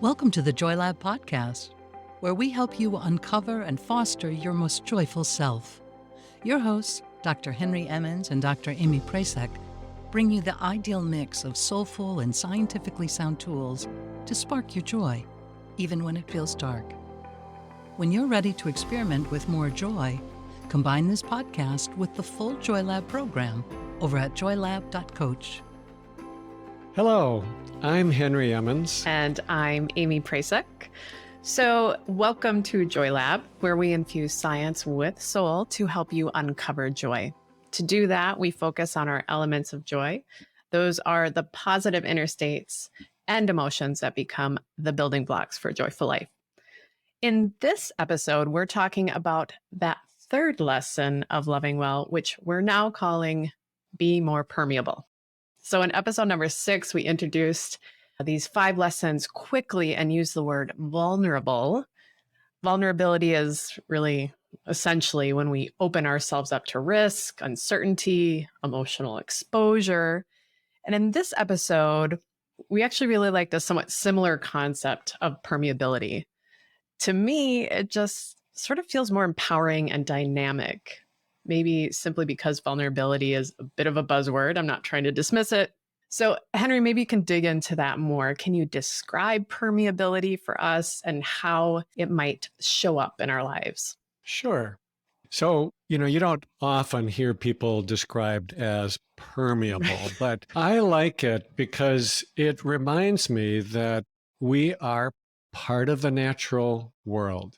Welcome to the Joy Lab podcast, where we help you uncover and foster your most joyful self. Your hosts, Dr. Henry Emmons and Dr. Aimee bring you the ideal mix of soulful and scientifically sound tools to spark your joy, even when it feels dark. When you're ready to experiment with more joy, combine this podcast with the full Joy Lab program over at joylab.coach. Hello, I'm Henry Emmons. And I'm Aimee Prasek. So welcome to Joy Lab, where we infuse science with soul to help you uncover joy. To do that, we focus on our elements of joy. Those are the positive inner states and emotions that become the building blocks for a joyful life. In this episode, we're talking about that third lesson of loving well, which we're now calling Be More Permeable. So in episode number 6, we introduced these 5 lessons quickly and used the word vulnerable. Vulnerability is really essentially when we open ourselves up to risk, uncertainty, emotional exposure. And in this episode, we actually really like the somewhat similar concept of permeability. To me, it just sort of feels more empowering and dynamic. Maybe simply because vulnerability is a bit of a buzzword. I'm not trying to dismiss it. So, Henry, maybe you can dig into that more. Can you describe permeability for us and how it might show up in our lives? Sure. So, you don't often hear people described as permeable, but I like it because it reminds me that we are part of the natural world.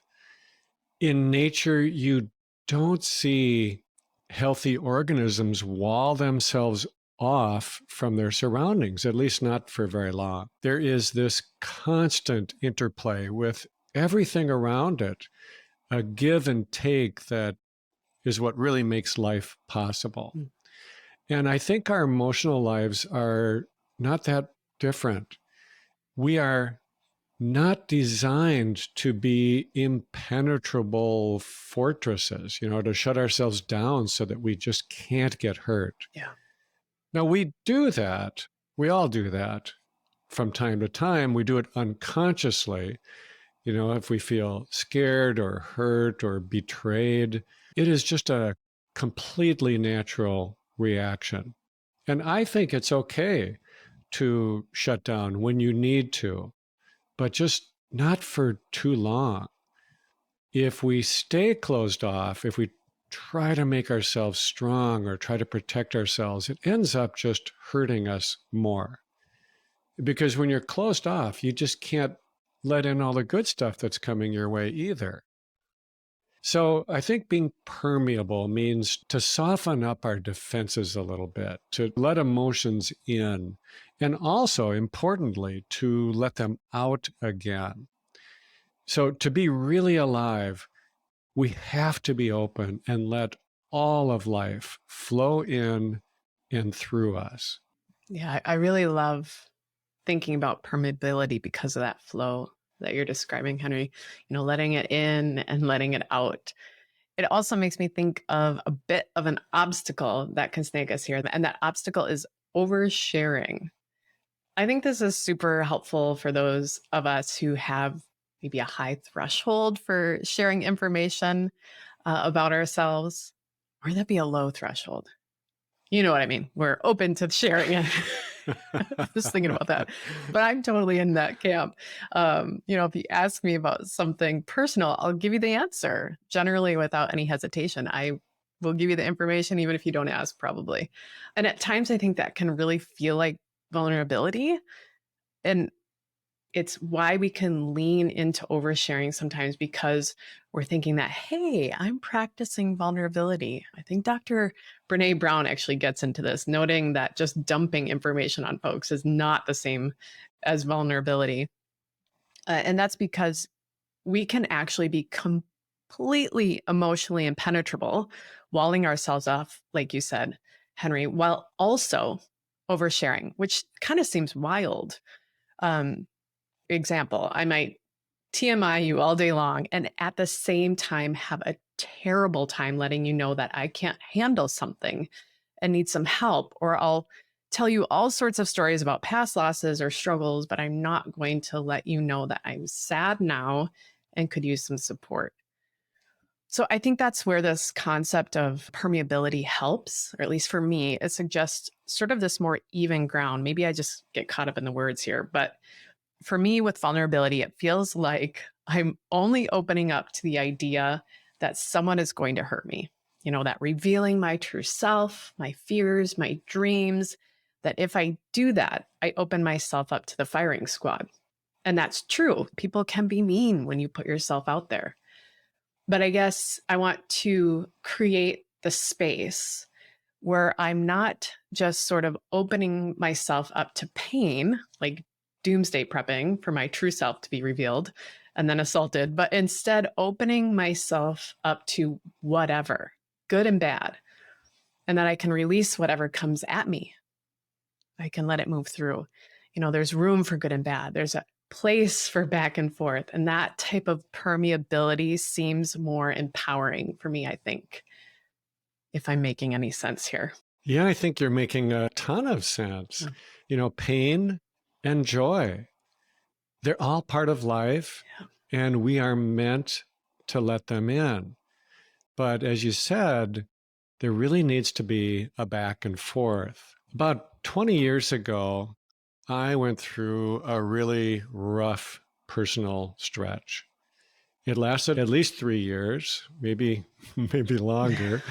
In nature, you don't see healthy organisms wall themselves off from their surroundings, at least not for very long. There is this constant interplay with everything around it, a give and take that is what really makes life possible. And I think our emotional lives are not that different. We are not designed to be impenetrable fortresses, to shut ourselves down so that we just can't get hurt. Yeah. Now, we do that. We all do that from time to time. We do it unconsciously. If we feel scared or hurt or betrayed, it is just a completely natural reaction. And I think it's okay to shut down when you need to, but just not for too long. If we stay closed off, if we try to make ourselves strong or try to protect ourselves, it ends up just hurting us more. Because when you're closed off, you just can't let in all the good stuff that's coming your way either. So I think being permeable means to soften up our defenses a little bit, to let emotions in, and also, importantly, to let them out again. So to be really alive, we have to be open and let all of life flow in and through us. Yeah, I really love thinking about permeability because of that flow that you're describing, Henry, letting it in and letting it out. It also makes me think of a bit of an obstacle that can snag us here. And that obstacle is oversharing. I think this is super helpful for those of us who have maybe a high threshold for sharing information about ourselves, or that'd be a low threshold. You know what I mean? We're open to sharing it. Just thinking about that. But I'm totally in that camp. If you ask me about something personal, I'll give you the answer, generally without any hesitation. I will give you the information, even if you don't ask, probably. And at times, I think that can really feel like vulnerability. And it's why we can lean into oversharing sometimes, because we're thinking that, hey, I'm practicing vulnerability. I think Dr. Brene Brown actually gets into this, noting that just dumping information on folks is not the same as vulnerability. And that's because we can actually be completely emotionally impenetrable, walling ourselves off, like you said, Henry, while also oversharing, which kind of seems wild. Example, I might TMI you all day long and at the same time have a terrible time letting you know that I can't handle something and need some help, or I'll tell you all sorts of stories about past losses or struggles, but I'm not going to let you know that I'm sad now and could use some support. So I think that's where this concept of permeability helps, or at least for me, it suggests sort of this more even ground. Maybe I just get caught up in the words here, but for me with vulnerability, it feels like I'm only opening up to the idea that someone is going to hurt me. That revealing my true self, my fears, my dreams, that if I do that, I open myself up to the firing squad. And that's true. People can be mean when you put yourself out there. But I guess I want to create the space where I'm not just sort of opening myself up to pain, like doomsday prepping for my true self to be revealed and then assaulted, but instead opening myself up to whatever, good and bad, and that I can release whatever comes at me. I can let it move through. There's room for good and bad. There's a place for back and forth. And that type of permeability seems more empowering for me, I think, if I'm making any sense here. Yeah, I think you're making a ton of sense. Pain and joy, they're all part of life, and we are meant to let them in. But as you said, there really needs to be a back and forth. About 20 years ago, I went through a really rough personal stretch. It lasted at least 3 years, maybe longer.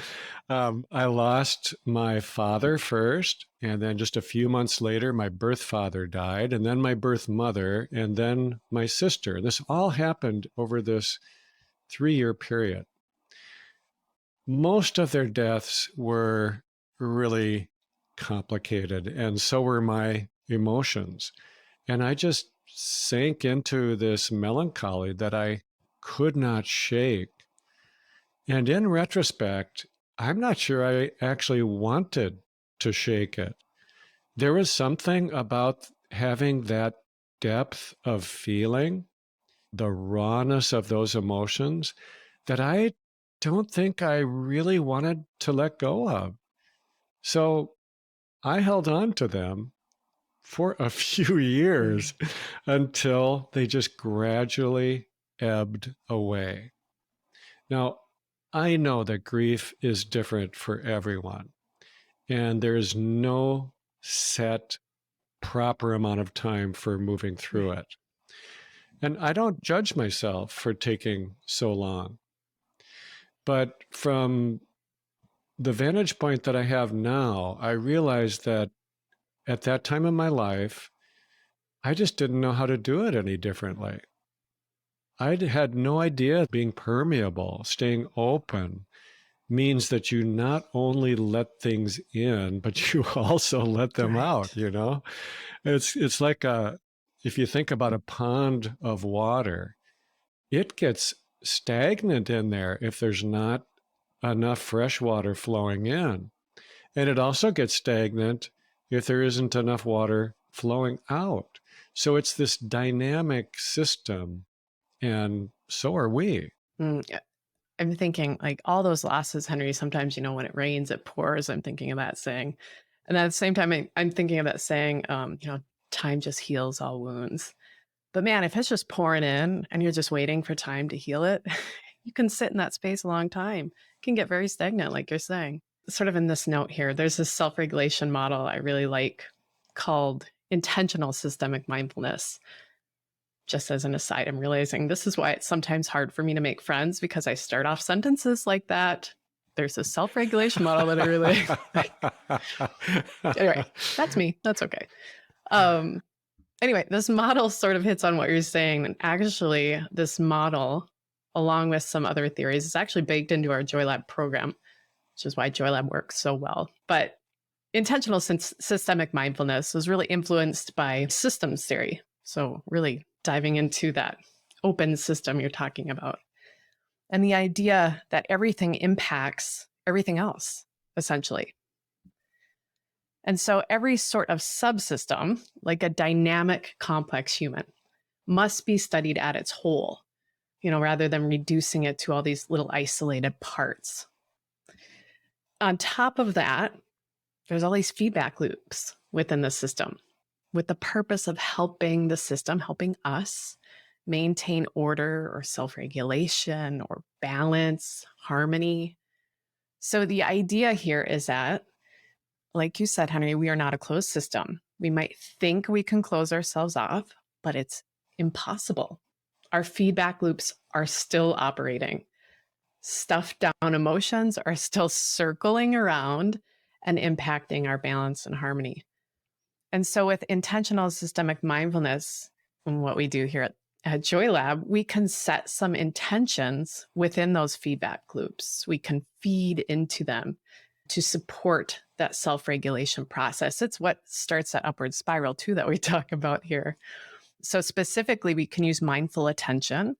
I lost my father first, and then just a few months later, my birth father died, and then my birth mother, and then my sister. This all happened over this 3-year period. Most of their deaths were really complicated, and so were my emotions. And I just sank into this melancholy that I could not shake. And in retrospect, I'm not sure I actually wanted to shake it. There was something about having that depth of feeling, the rawness of those emotions, that I don't think I really wanted to let go of. So I held on to them for a few years until they just gradually ebbed away. Now, I know that grief is different for everyone, and there's no set proper amount of time for moving through it. And I don't judge myself for taking so long. But from the vantage point that I have now, I realize that at that time in my life, I just didn't know how to do it any differently. I had no idea being permeable, staying open, means that you not only let things in, but you also let them out, It's like if you think about a pond of water, it gets stagnant in there if there's not enough fresh water flowing in. And it also gets stagnant if there isn't enough water flowing out. So it's this dynamic system, and so are we. I'm thinking like all those losses, Henry, sometimes, when it rains, it pours. I'm thinking of that saying. And at the same time, I'm thinking of that saying, time just heals all wounds. But man, if it's just pouring in and you're just waiting for time to heal it, you can sit in that space a long time. It can get very stagnant, like you're saying. Sort of in this note here, there's this self-regulation model I really like called intentional systemic mindfulness. Just as an aside, I'm realizing this is why it's sometimes hard for me to make friends, because I start off sentences like that. There's a self-regulation model that I really like. Anyway, that's me. That's okay. Anyway, this model sort of hits on what you're saying. And actually, this model, along with some other theories, is actually baked into our Joy Lab program, which is why Joy Lab works so well. But intentional systemic mindfulness was really influenced by systems theory. So really diving into that open system you're talking about. And the idea that everything impacts everything else, essentially. And so every sort of subsystem, like a dynamic, complex human, must be studied at its whole, rather than reducing it to all these little isolated parts. On top of that, there's all these feedback loops within the system with the purpose of helping the system, helping us maintain order or self-regulation or balance, harmony. So the idea here is that, like you said, Henry, we are not a closed system. We might think we can close ourselves off, but it's impossible. Our feedback loops are still operating. Stuffed down emotions are still circling around and impacting our balance and harmony. And so with intentional systemic mindfulness, and what we do here at Joy Lab, we can set some intentions within those feedback loops. We can feed into them to support that self-regulation process. It's what starts that upward spiral too that we talk about here. So specifically, we can use mindful attention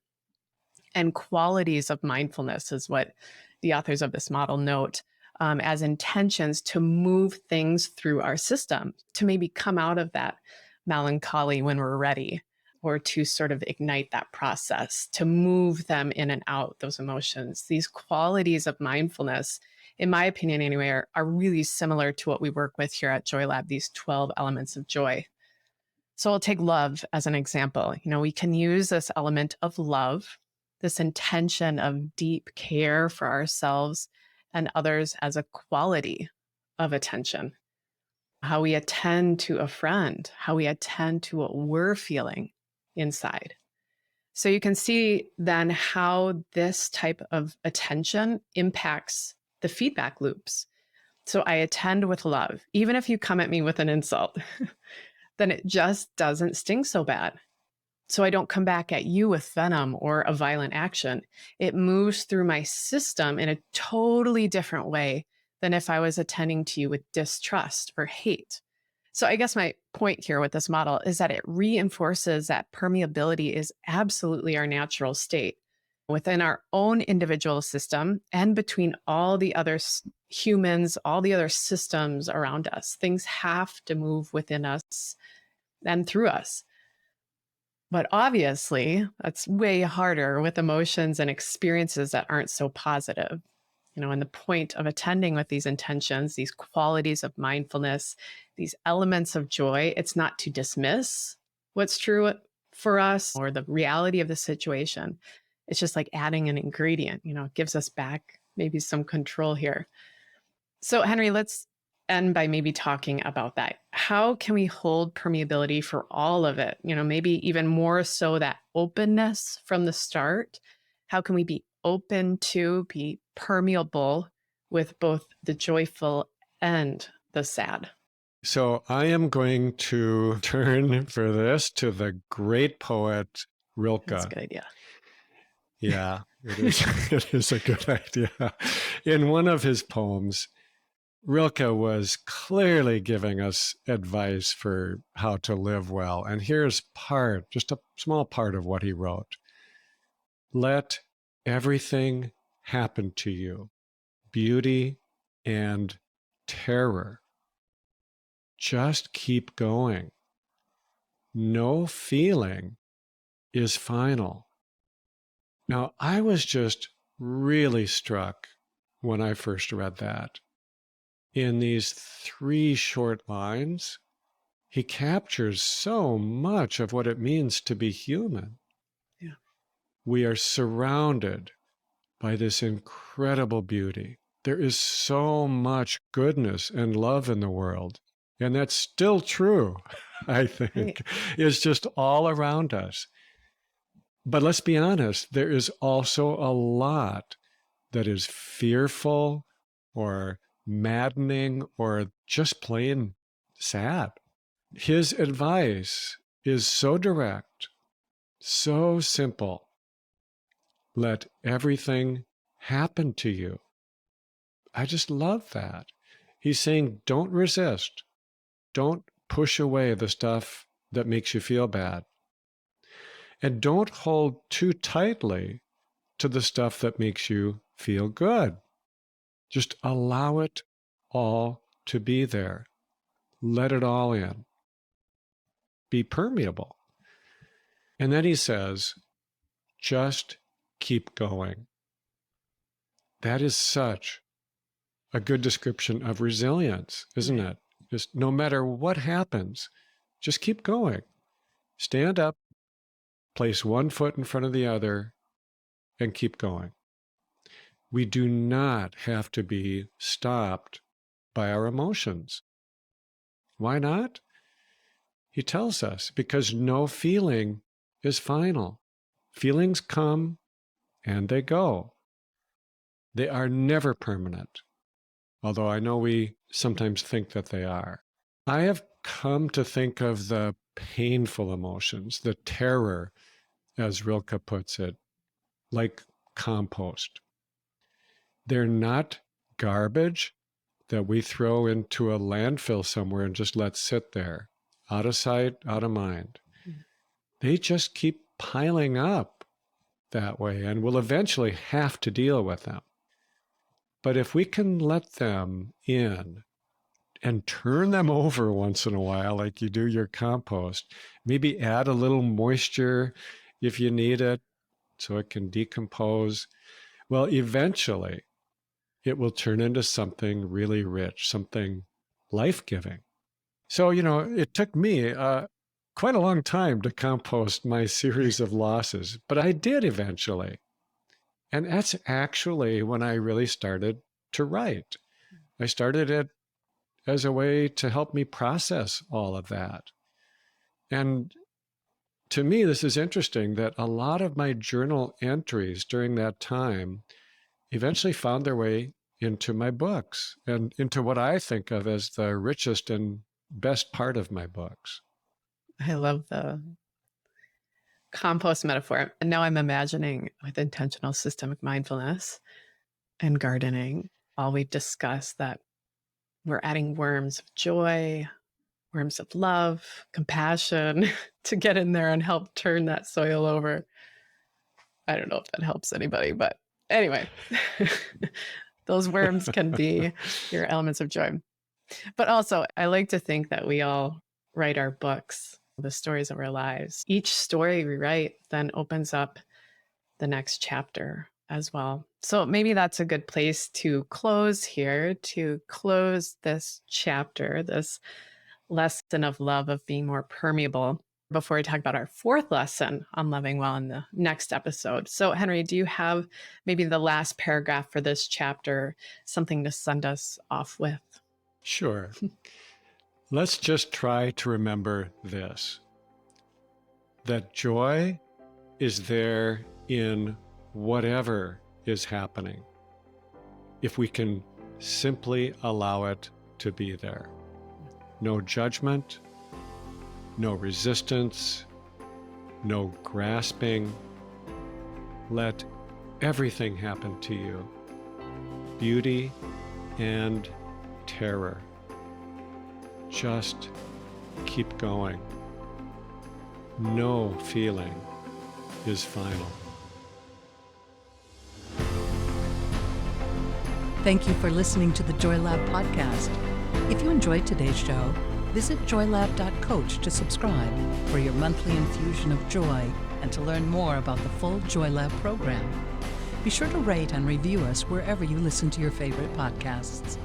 and qualities of mindfulness is what the authors of this model note as intentions to move things through our system, to maybe come out of that melancholy when we're ready, or to sort of ignite that process, to move them in and out, those emotions. These qualities of mindfulness, in my opinion anyway, are really similar to what we work with here at Joy Lab, these 12 elements of joy. So I'll take love as an example. We can use this element of love, this intention of deep care for ourselves and others as a quality of attention. How we attend to a friend, how we attend to what we're feeling inside. So you can see then how this type of attention impacts the feedback loops. So I attend with love. Even if you come at me with an insult, then it just doesn't sting so bad. So I don't come back at you with venom or a violent action. It moves through my system in a totally different way than if I was attending to you with distrust or hate. So I guess my point here with this model is that it reinforces that permeability is absolutely our natural state within our own individual system and between all the other humans, all the other systems around us. Things have to move within us and through us. But obviously, that's way harder with emotions and experiences that aren't so positive. And the point of attending with these intentions, these qualities of mindfulness, these elements of joy, it's not to dismiss what's true for us or the reality of the situation. It's just like adding an ingredient, it gives us back maybe some control here. So Henry, let's end by maybe talking about that. How can we hold permeability for all of it? Maybe even more so that openness from the start. How can we be open to be permeable with both the joyful and the sad? So I am going to turn for this to the great poet Rilke. That's a good idea. Yeah, it is. It is a good idea. In one of his poems, Rilke was clearly giving us advice for how to live well. And here's just a small part of what he wrote. Let everything happen to you, beauty and terror. Just keep going. No feeling is final. Now, I was just really struck when I first read that. In these 3 short lines, he captures so much of what it means to be human. Yeah. We are surrounded by this incredible beauty. There is so much goodness and love in the world. And that's still true, I think. Right. It's just all around us. But let's be honest, there is also a lot that is fearful or maddening or just plain sad. His advice is so direct, so simple. Let everything happen to you. I just love that. He's saying, don't resist. Don't push away the stuff that makes you feel bad. And don't hold too tightly to the stuff that makes you feel good. Just allow it all to be there. Let it all in. Be permeable. And then he says, just keep going. That is such a good description of resilience, isn't it? is no matter what happens, just keep going. Stand up, place one foot in front of the other, and keep going. We do not have to be stopped by our emotions. Why not? He tells us, because no feeling is final. Feelings come and they go. They are never permanent, although I know we sometimes think that they are. I have come to think of the painful emotions, the terror, as Rilke puts it, like compost. They're not garbage that we throw into a landfill somewhere and just let sit there, out of sight, out of mind. They just keep piling up that way, and we'll eventually have to deal with them. But if we can let them in and turn them over once in a while, like you do your compost, maybe add a little moisture if you need it so it can decompose, well, eventually it will turn into something really rich, something life-giving. So, it took me quite a long time to compost my series of losses, but I did eventually. And that's actually when I really started to write. I started it as a way to help me process all of that. And to me, this is interesting that a lot of my journal entries during that time eventually found their way into my books and into what I think of as the richest and best part of my books. I love the compost metaphor. And now I'm imagining with intentional systemic mindfulness and gardening, all we've discussed, that we're adding worms of joy, worms of love, compassion to get in there and help turn that soil over. I don't know if that helps anybody, but anyway, those worms can be your elements of joy. But also, I like to think that we all write our books, the stories of our lives. Each story we write then opens up the next chapter as well. So maybe that's a good place to close here, to close this chapter, this lesson of love, of being more permeable, before we talk about our fourth lesson on loving well in the next episode. So Henry, do you have maybe the last paragraph for this chapter, something to send us off with? Sure. Let's just try to remember this, that joy is there in whatever is happening, if we can simply allow it to be there. No judgment, no resistance, no grasping. Let everything happen to you, beauty and terror. Just keep going. No feeling is final. Thank you for listening to the Joy Lab podcast. If you enjoyed today's show, visit joylab.coach to subscribe for your monthly infusion of joy and to learn more about the full Joy Lab program. Be sure to rate and review us wherever you listen to your favorite podcasts.